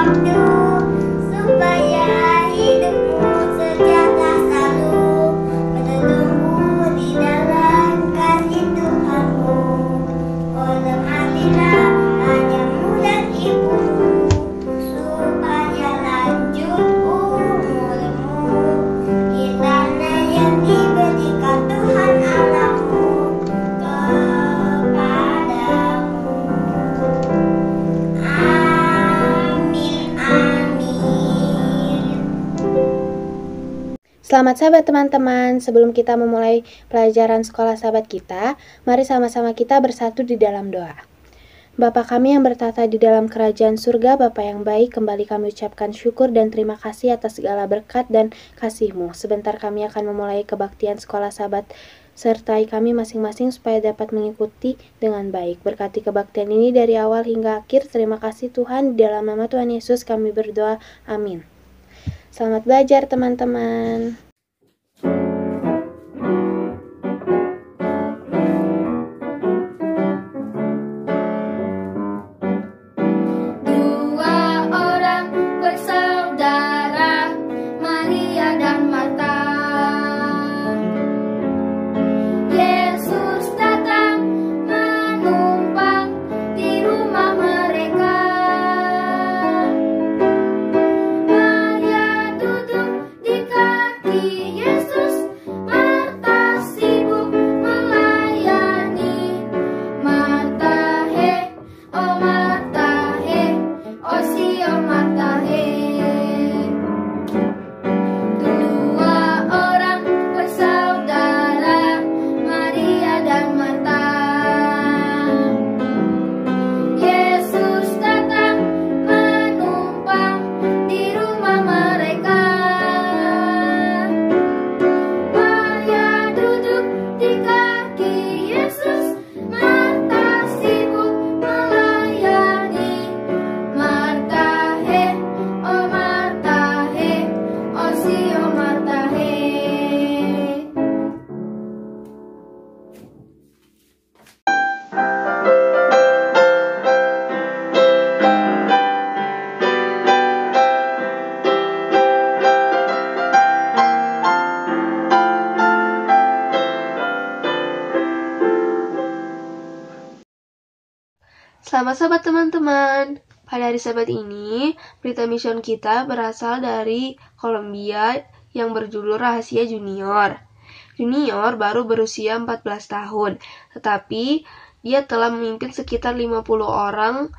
waktu supaya hidupmu sejahtera selalu, menuntutmu di dalam kasih Tuhanmu. Hormatilah ayahmu dan ibumu, supaya lanjut umurmu di tanah yang diberikan Tuhan Allahmu kepadamu. Amin, amin. Selamat sahabat teman-teman, sebelum kita memulai pelajaran sekolah sahabat kita, mari sama-sama kita bersatu di dalam doa. Bapa kami yang bertata di dalam kerajaan surga, Bapa yang baik, kembali kami ucapkan syukur dan terima kasih atas segala berkat dan kasih-Mu. Sebentar kami akan memulai kebaktian sekolah sahabat, sertai kami masing-masing supaya dapat mengikuti dengan baik. Berkati kebaktian ini dari awal hingga akhir. Terima kasih Tuhan, di dalam nama Tuhan Yesus kami berdoa, amin. Selamat belajar teman-teman. Dua orang bersaudara, Maria dan Marta. Yesus datang menumpang di rumah mereka. Maria duduk di kaki Yesus, Marta sibuk melayani. Marta he, oh Marta he, oh si oh Marta he. Dua orang bersaudara, Maria dan Marta. Yesus datang menumpang di rumah mereka. Maria duduk di kaki Yesus, Marta sibuk melayani. Marta he, oh Marta he, oh si oh Marta he. Selamat sahabat teman-teman. Pada hari Sabat ini, berita mission kita berasal dari Kolombia yang berjudul Rahasia Junior. Junior baru berusia 14 tahun, tetapi dia telah memimpin sekitar 50 orang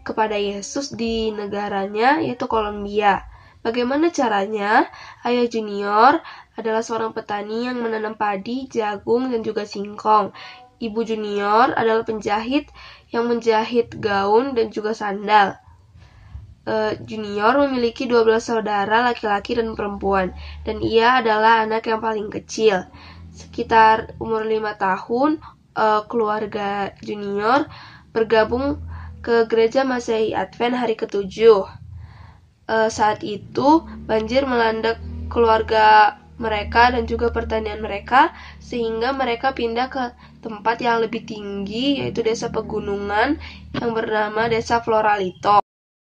kepada Yesus di negaranya, yaitu Kolombia. Bagaimana caranya? Ayah Junior adalah seorang petani yang menanam padi, jagung, dan juga singkong. Ibu Junior adalah penjahit yang menjahit gaun dan juga sandal. Junior memiliki 12 saudara laki-laki dan perempuan, dan ia adalah anak yang paling kecil. Sekitar umur 5 tahun, keluarga Junior bergabung ke gereja Masehi Advent hari ke-7. Saat itu, banjir melanda keluarga mereka dan juga pertanian mereka, sehingga mereka pindah ke tempat yang lebih tinggi, yaitu desa pegunungan yang bernama Desa Floralito.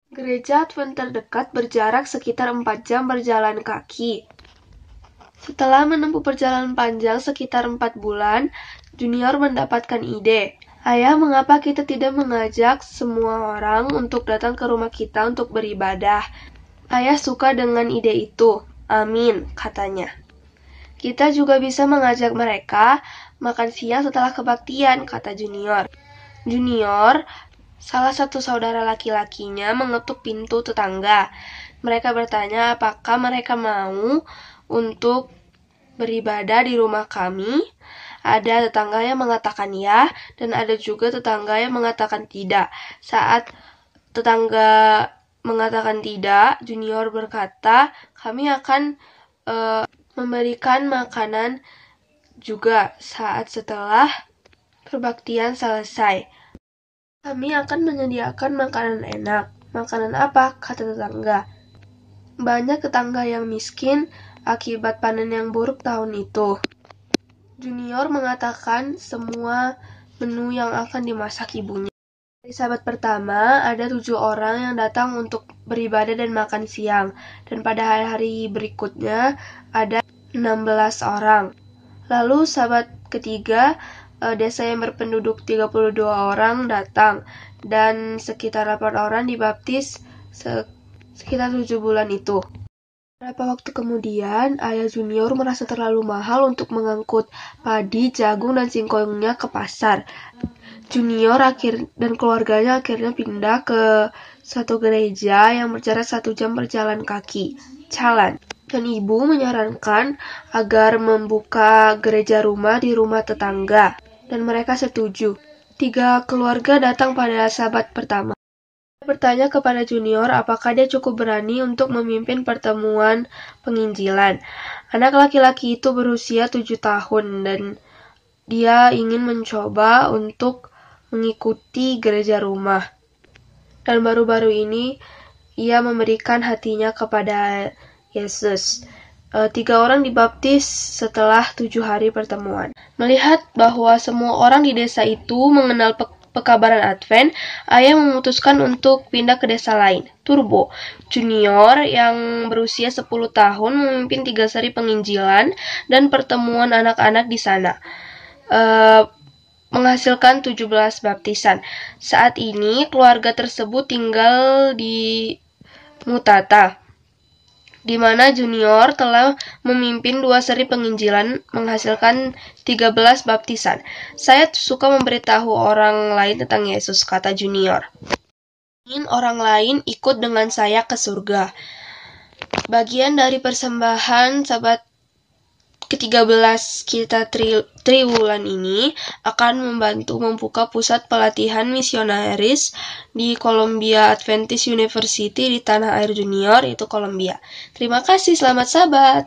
Gereja Advent terdekat berjarak sekitar 4 jam berjalan kaki. Setelah menempuh perjalanan panjang sekitar 4 bulan, Junior mendapatkan ide. Ayah, mengapa kita tidak mengajak semua orang untuk datang ke rumah kita untuk beribadah? Ayah suka dengan ide itu. Amin, katanya. Kita juga bisa mengajak mereka makan siang setelah kebaktian, kata Junior. Junior, salah satu saudara laki-lakinya, mengetuk pintu tetangga. Mereka bertanya apakah mereka mau untuk beribadah di rumah kami. Ada tetangga yang mengatakan ya, dan ada juga tetangga yang mengatakan tidak. Saat tetangga mengatakan tidak, Junior berkata, kami akan memberikan makanan juga saat setelah perbaktian selesai. Kami akan menyediakan makanan enak. Makanan apa? Kata tetangga. Banyak tetangga yang miskin akibat panen yang buruk tahun itu. Junior mengatakan semua menu yang akan dimasak ibunya. Di sahabat pertama, ada 7 orang yang datang untuk beribadah dan makan siang. Dan pada hari-hari berikutnya ada 16 orang. Lalu sabat ketiga, desa yang berpenduduk 32 orang datang, dan sekitar 8 orang dibaptis sekitar 7 bulan itu. Beberapa waktu kemudian, ayah Junior merasa terlalu mahal untuk mengangkut padi, jagung, dan singkongnya ke pasar. Junior dan keluarganya akhirnya pindah ke suatu gereja yang berjarak 1 jam berjalan kaki, jalan. Dan ibu menyarankan agar membuka gereja rumah di rumah tetangga, dan mereka setuju. 3 keluarga datang pada sabat pertama. Bertanya kepada Junior apakah dia cukup berani untuk memimpin pertemuan penginjilan. Anak laki-laki itu berusia 7 tahun dan dia ingin mencoba untuk mengikuti gereja rumah. Dan baru-baru ini ia memberikan hatinya kepada Yesus. 3 orang dibaptis setelah 7 hari pertemuan. Melihat bahwa semua orang di desa itu mengenal pekabaran Advent, ayah memutuskan untuk pindah ke desa lain, Turbo. Junior yang berusia 10 tahun memimpin 3 seri penginjilan dan pertemuan anak-anak di sana, menghasilkan 17 baptisan. Saat ini keluarga tersebut tinggal di Mutata, di mana Junior telah memimpin 2 seri penginjilan menghasilkan 13 baptisan. Saya suka memberitahu orang lain tentang Yesus, kata Junior. Ingin orang lain ikut dengan saya ke surga. Bagian dari persembahan sabat ke-13 kita Triwulan ini akan membantu membuka pusat pelatihan misionaris di Columbia Adventist University di tanah air Junior, yaitu Columbia. Terima kasih, selamat sabat.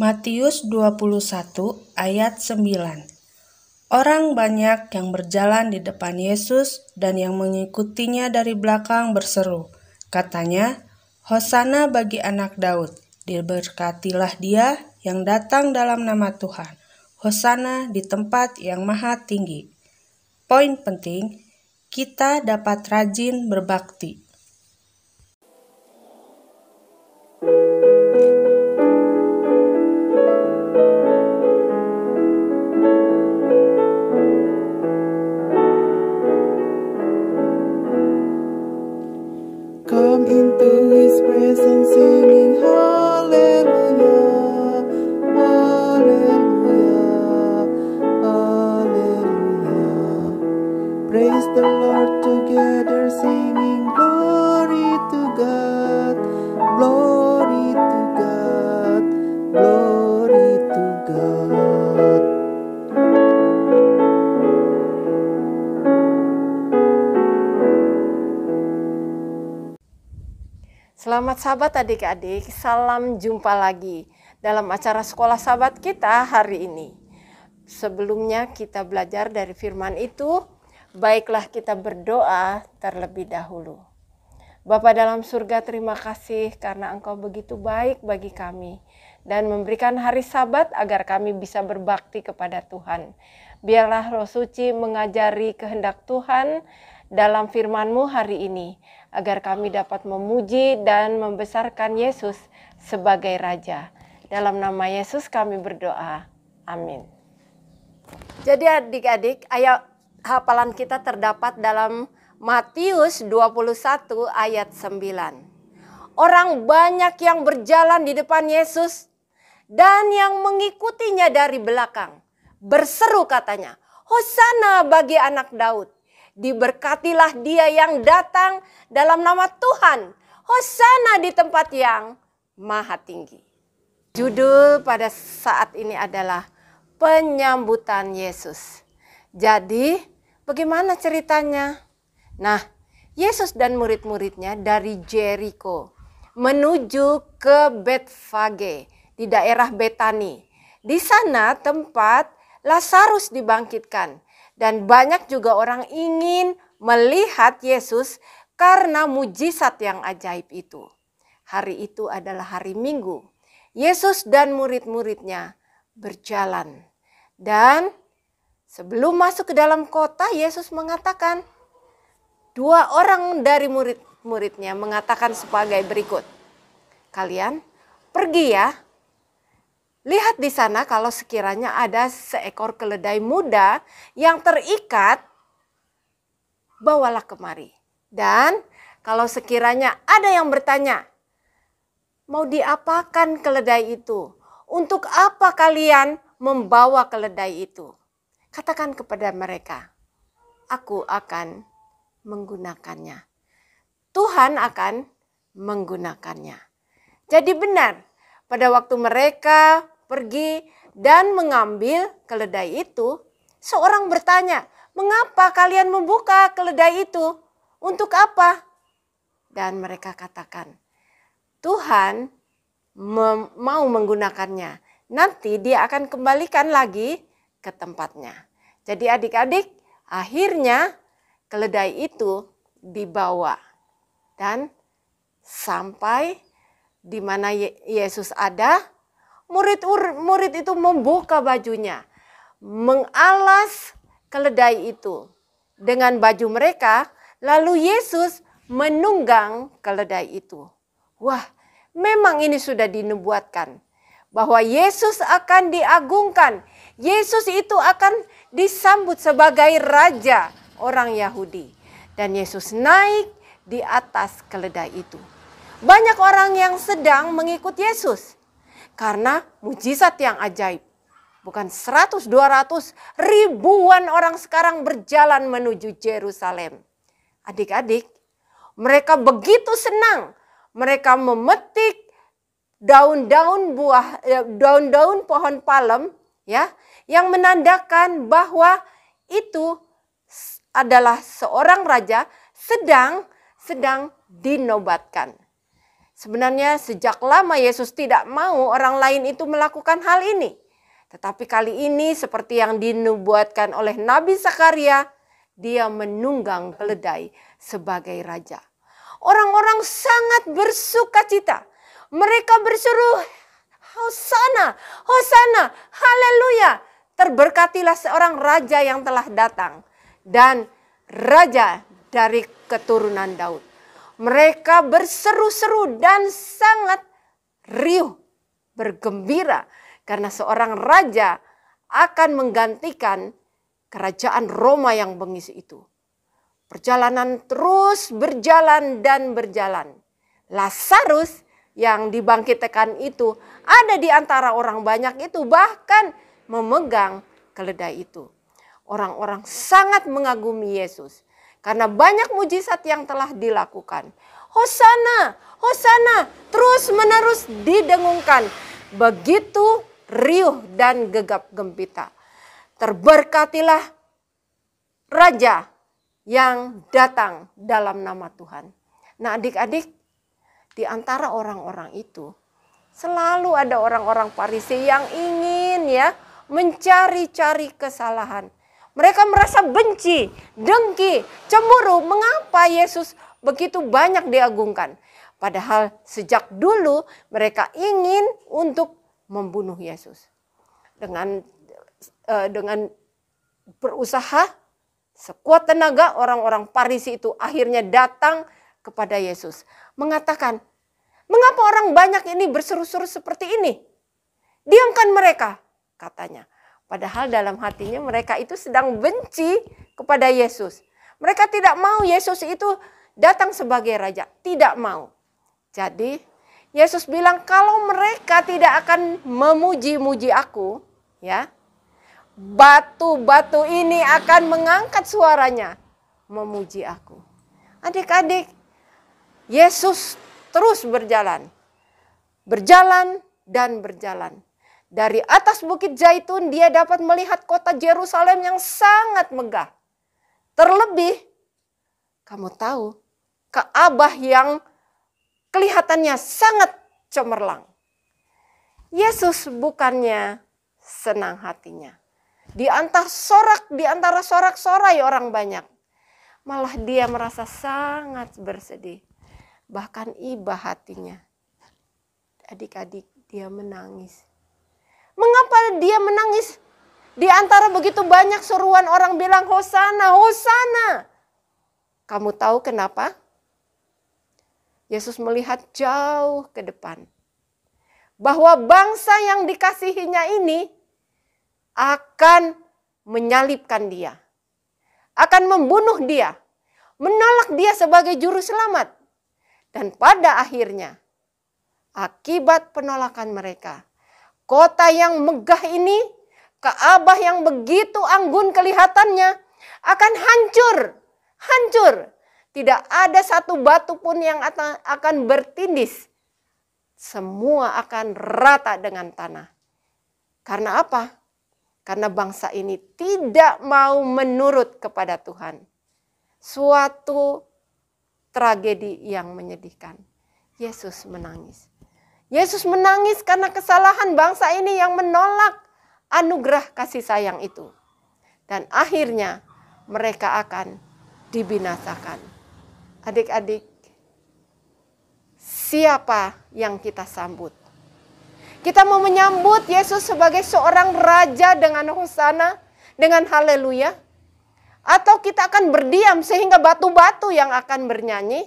Matius 21 ayat 9. Orang banyak yang berjalan di depan Yesus dan yang mengikutinya dari belakang berseru. Katanya, Hosana bagi anak Daud, diberkatilah dia yang datang dalam nama Tuhan. Hosana di tempat yang maha tinggi. Poin penting, kita dapat rajin berbakti. Come into His presence singing hallelujah, hallelujah, hallelujah. Praise the Lord together singing glory to God, glory to God, glory to God. Selamat sahabat adik-adik, salam jumpa lagi dalam acara sekolah sahabat kita hari ini. Sebelumnya kita belajar dari firman itu, baiklah kita berdoa terlebih dahulu. Bapa dalam surga, terima kasih karena Engkau begitu baik bagi kami dan memberikan hari Sabat agar kami bisa berbakti kepada Tuhan. Biarlah Roh Suci mengajari kehendak Tuhan dalam firman-Mu hari ini, agar kami dapat memuji dan membesarkan Yesus sebagai Raja. Dalam nama Yesus kami berdoa. Amin. Jadi adik-adik, ayat hafalan kita terdapat dalam Matius 21 ayat 9. Orang banyak yang berjalan di depan Yesus dan yang mengikutinya dari belakang. Berseru katanya, Hosana bagi anak Daud. Diberkatilah dia yang datang dalam nama Tuhan. Hosana di tempat yang maha tinggi. Judul pada saat ini adalah penyambutan Yesus. Jadi bagaimana ceritanya? Nah, Yesus dan murid-muridnya dari Jericho menuju ke Betfage di daerah Betani. Di sana tempat Lazarus dibangkitkan. Dan banyak juga orang ingin melihat Yesus karena mujizat yang ajaib itu. Hari itu adalah hari Minggu. Yesus dan murid-muridnya berjalan. Dan sebelum masuk ke dalam kota, Yesus mengatakan, dua orang dari murid-muridnya mengatakan sebagai berikut. Kalian pergi ya. Lihat di sana kalau sekiranya ada seekor keledai muda yang terikat, bawalah kemari. Dan kalau sekiranya ada yang bertanya, mau diapakan keledai itu? Untuk apa kalian membawa keledai itu? Katakan kepada mereka, aku akan menggunakannya. Tuhan akan menggunakannya. Jadi benar, pada waktu mereka pergi dan mengambil keledai itu, seorang bertanya, mengapa kalian membuka keledai itu? Untuk apa? Dan mereka katakan, Tuhan mau menggunakannya. Nanti dia akan kembalikan lagi ke tempatnya. Jadi adik-adik, akhirnya keledai itu dibawa. Dan sampai di mana Yesus ada, murid itu membuka bajunya, mengalas keledai itu dengan baju mereka, lalu Yesus menunggang keledai itu. Wah, memang ini sudah dinubuatkan bahwa Yesus akan diagungkan. Yesus itu akan disambut sebagai raja orang Yahudi. Dan Yesus naik di atas keledai itu. Banyak orang yang sedang mengikut Yesus karena mujizat yang ajaib. Bukan 100, 200, ribuan orang sekarang berjalan menuju Yerusalem. Adik-adik, mereka begitu senang. Mereka memetik daun-daun pohon palem ya, yang menandakan bahwa itu adalah seorang raja sedang dinobatkan. Sebenarnya sejak lama Yesus tidak mau orang lain itu melakukan hal ini. Tetapi kali ini seperti yang dinubuatkan oleh Nabi Zakaria, dia menunggang keledai sebagai raja. Orang-orang sangat bersuka cita. Mereka berseru, Hosana, Hosana, haleluya. Terberkatilah seorang raja yang telah datang. Dan raja dari keturunan Daud. Mereka berseru-seru dan sangat riuh, bergembira. Karena seorang raja akan menggantikan kerajaan Roma yang bengis itu. Perjalanan terus berjalan dan berjalan. Lazarus yang dibangkitkan itu ada di antara orang banyak itu, bahkan memegang keledai itu. Orang-orang sangat mengagumi Yesus karena banyak mujizat yang telah dilakukan. Hosana, Hosana, terus-menerus didengungkan. Begitu riuh dan gegap gempita. Terberkatilah raja yang datang dalam nama Tuhan. Nah, adik-adik, di antara orang-orang itu selalu ada orang-orang Farisi yang ingin mencari-cari kesalahan. Mereka merasa benci, dengki, cemburu. Mengapa Yesus begitu banyak diagungkan? Padahal sejak dulu mereka ingin untuk membunuh Yesus. Dengan berusaha sekuat tenaga, orang-orang Farisi itu akhirnya datang kepada Yesus. Mengatakan, mengapa orang banyak ini berseru-seru seperti ini? Diamkan mereka, katanya. Padahal dalam hatinya mereka itu sedang benci kepada Yesus. Mereka tidak mau Yesus itu datang sebagai raja. Tidak mau. Jadi Yesus bilang, kalau mereka tidak akan memuji-muji aku, batu-batu ini akan mengangkat suaranya memuji aku. Adik-adik, Yesus terus berjalan. Berjalan dan berjalan. Dari atas Bukit Zaitun dia dapat melihat kota Yerusalem yang sangat megah. Terlebih, kamu tahu, Ka'bah yang kelihatannya sangat cemerlang. Yesus bukannya senang hatinya. Di antara sorak-sorai orang banyak. Malah dia merasa sangat bersedih. Bahkan iba hatinya. Adik-adik, dia menangis. Mengapa dia menangis? Di antara begitu banyak seruan orang bilang Hosana, Hosana. Kamu tahu kenapa? Yesus melihat jauh ke depan. Bahwa bangsa yang dikasihinya ini akan menyalibkan dia. Akan membunuh dia. Menolak dia sebagai juru selamat. Dan pada akhirnya, akibat penolakan mereka, kota yang megah ini, Ka'bah yang begitu anggun kelihatannya, akan hancur. Hancur. Tidak ada satu batu pun yang akan bertindis. Semua akan rata dengan tanah. Karena apa? Karena bangsa ini tidak mau menurut kepada Tuhan. Suatu tragedi yang menyedihkan. Yesus menangis. Yesus menangis karena kesalahan bangsa ini yang menolak anugerah kasih sayang itu. Dan akhirnya mereka akan dibinasakan. Adik-adik, siapa yang kita sambut? Kita mau menyambut Yesus sebagai seorang raja dengan hosana, dengan haleluya? Atau kita akan berdiam sehingga batu-batu yang akan bernyanyi?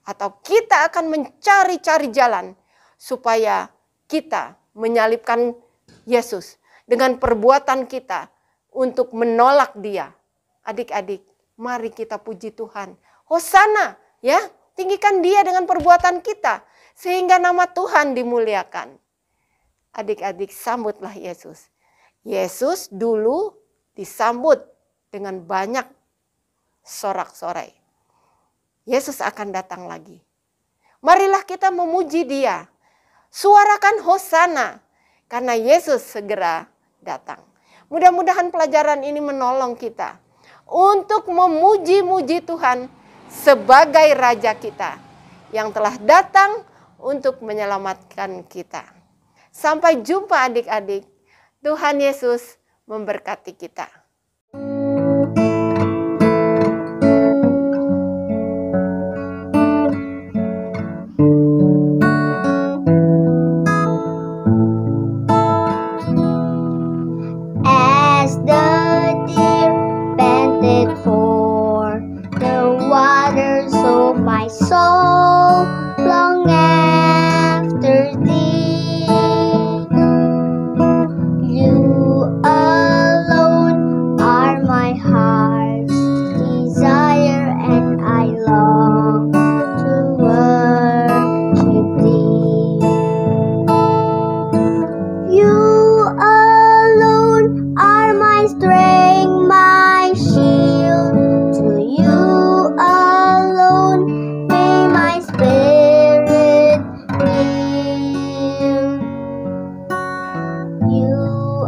Atau kita akan mencari-cari jalan supaya kita menyalibkan Yesus dengan perbuatan kita untuk menolak dia? Adik-adik, mari kita puji Tuhan. Hosana, tinggikan dia dengan perbuatan kita sehingga nama Tuhan dimuliakan. Adik-adik, sambutlah Yesus. Yesus dulu disambut dengan banyak sorak-sorai. Yesus akan datang lagi. Marilah kita memuji dia. Suarakan hosana karena Yesus segera datang. Mudah-mudahan pelajaran ini menolong kita untuk memuji-muji Tuhan sebagai Raja kita yang telah datang untuk menyelamatkan kita. Sampai jumpa adik-adik. Tuhan Yesus memberkati kita. As the deer panted for the water, so my soul long after thee. You alone are my heart's desire, and I long to worship thee. You alone are my strength, my shield. To you alone may my spirit yield. You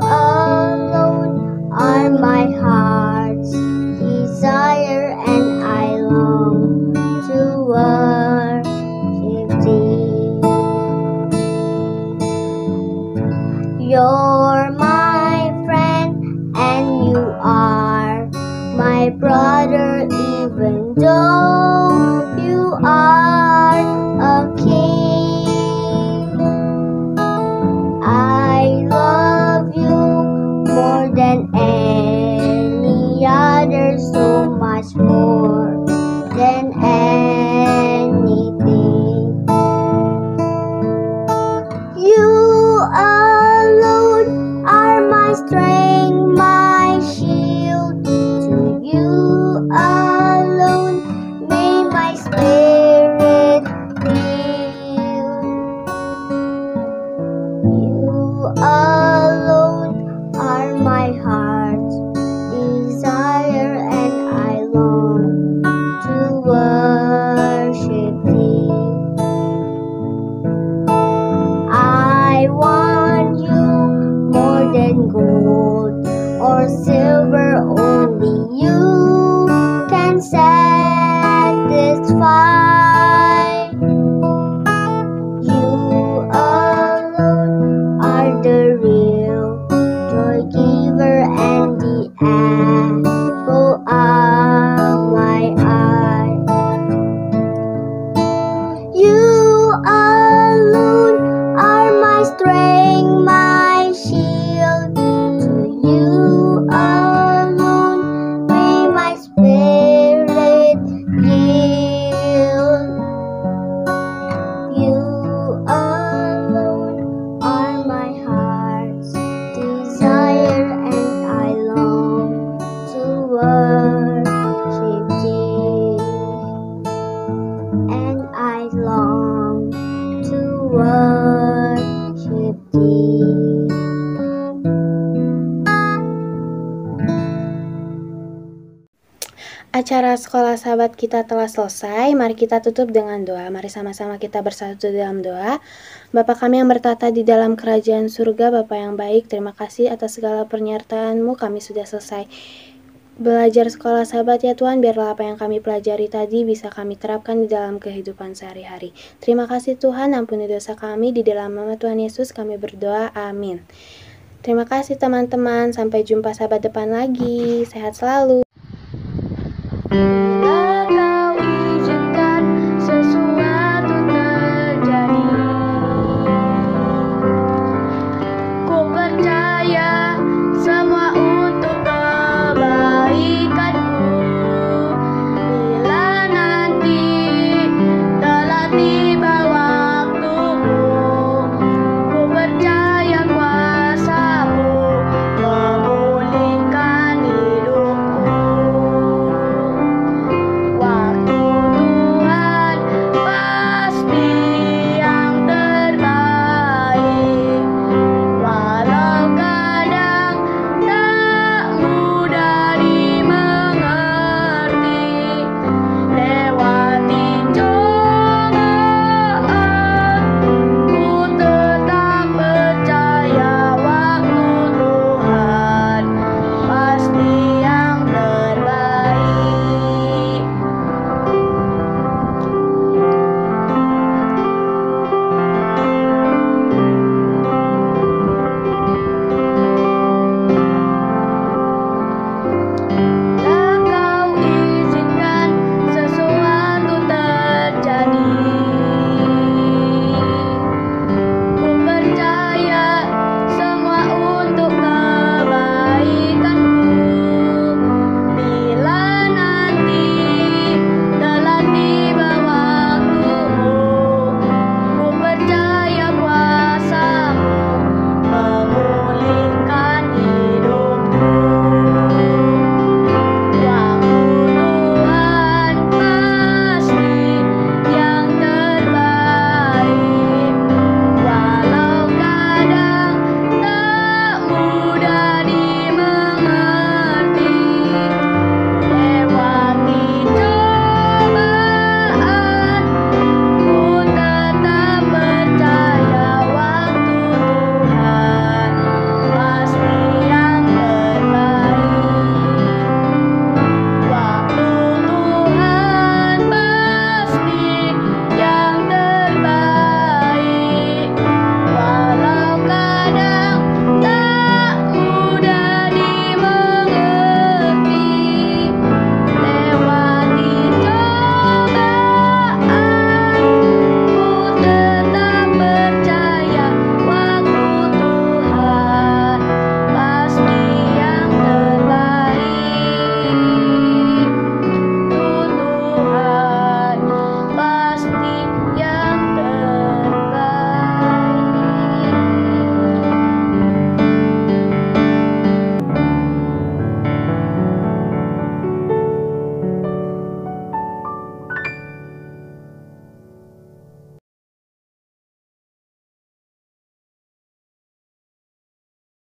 alone are my heart's desire, and I long to worship thee. You're my friend, and you are my brother, even though you are a king. I love you more than any other, so much more than anything. You alone are my strength, my shield. To you alone may my spirit yield. You alone are my heart's desire, and I long to worship thee. I want you more than gold or silver, only you can satisfy. You alone are the real joy giver, and the apple of my eye. You alone are my strength, my shield. To you alone may my spirit yield. You alone are my heart's desire, and I long to worship thee. And I long to worship thee. Acara sekolah sahabat kita telah selesai. Mari kita tutup dengan doa. Mari sama-sama kita bersatu dalam doa. Bapa kami yang bertata di dalam kerajaan surga, Bapa yang baik, terima kasih atas segala penyertaan-Mu. Kami sudah selesai belajar sekolah sahabat ya Tuhan. Biarlah apa yang kami pelajari tadi bisa kami terapkan di dalam kehidupan sehari-hari. Terima kasih Tuhan, ampuni dosa kami. Di dalam nama Tuhan Yesus kami berdoa, amin. Terima kasih teman-teman. Sampai jumpa sahabat depan lagi. Sehat selalu.